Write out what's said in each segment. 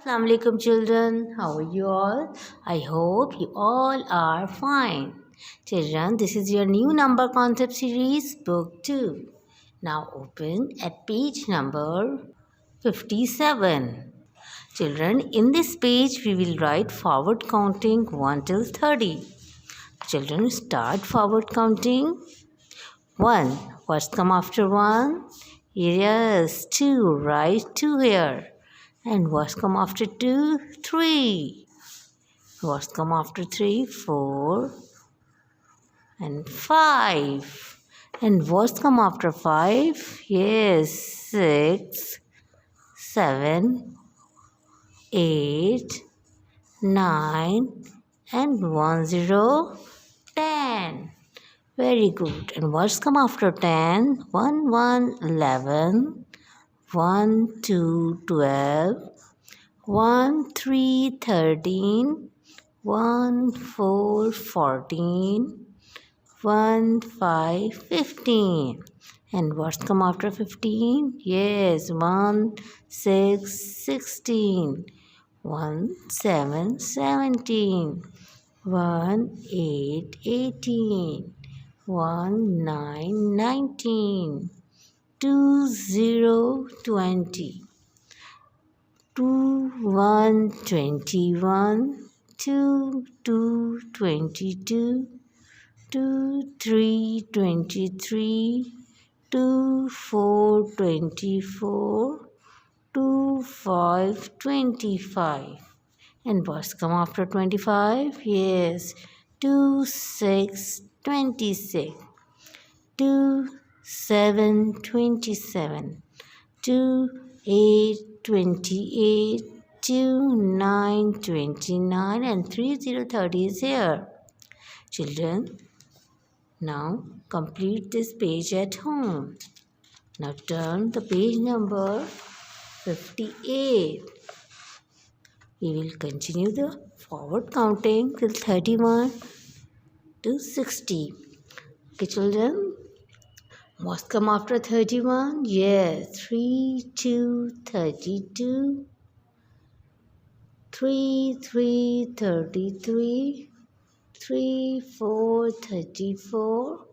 Assalamu alaikum children, how are you all? I hope you all are fine. Children, this is your new number concept series book 2. Now open at page number 57. Children, in this page we will write forward counting 1 till 30. Children, start forward counting. 1. What's come after 1? Yes, 2. Write 2 here. And what's come after 2? 3. What's come after 3? 4. And 5. And what's come after 5? Yes, 6, 7, 8, 9, and 1, 0, 10. Very good. And what's come after 10? 1, 1, 11. 1, 2, 12. 1, 3, 13. 1, 4, 14. 1, 5, 15. And what's come after 15? Yes, 1, 6, 16. 1, 7, 17. 1, 8, 18. 1, 9, 19. 2, 0, 20. 2, 1, 21. 2, 2, 22. 2, 3, 23. 2, 4, 24. 2, 5, 25. And what's come after 25? Yes, 2, 6, 26. 2, 7, 27. 2, 8, 28. 2, 9, 29. And 3, 0, 30 is here. Children, now complete this page at home. Now turn the page number 58. We will continue the forward counting till 31 to 60. Okay, children, what's come after 31? Yes, 3, 2, 32. 3, 3, 33. 3, 4, 34.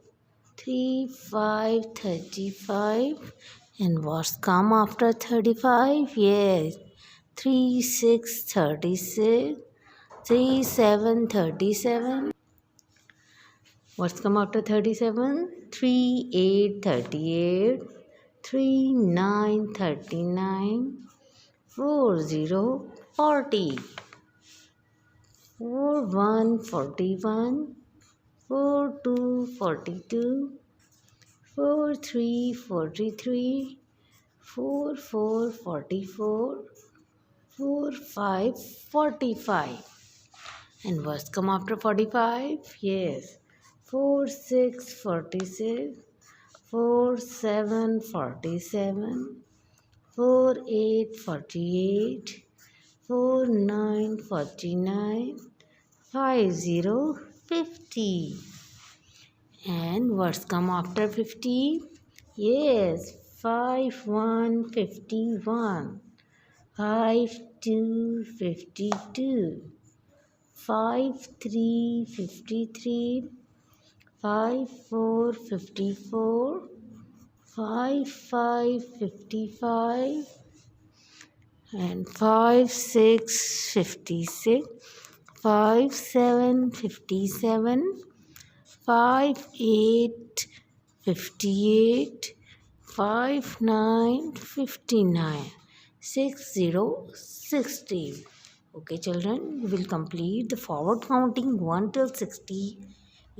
3, 5, 35. And what's come after 35? Yes, 3, 6, 36. 3, 7, 37. What's come after 37? 3, 8, 38. 3, 9, 39. 4, 0, 40. 4, 1, 41. 4, 2, 42. 4, 3, 43. 4, 4, 44. 4, 5, 45. And what's come after 45? Yes, 4, 6, 46. 4, 7, 47. 4, 8, 48. 4, 9, 49. 5, 0, 50. And what's come after 50? Yes, 5, 1, 51. 5, 2, 52. 5, 3, 53. 5, 4, 54. 5, 5, 55. And 5, 6, 56. 5, 7, 57. 5, 8, 58. 5, 9, 59. 6, 0, 60. Okay, children, we will complete the forward counting 1 till 60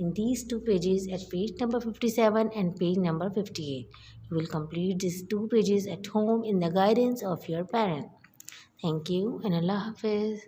in these two pages at page number 57 and page number 58. You will complete these two pages at home in the guidance of your parent. Thank you and Allah Hafiz.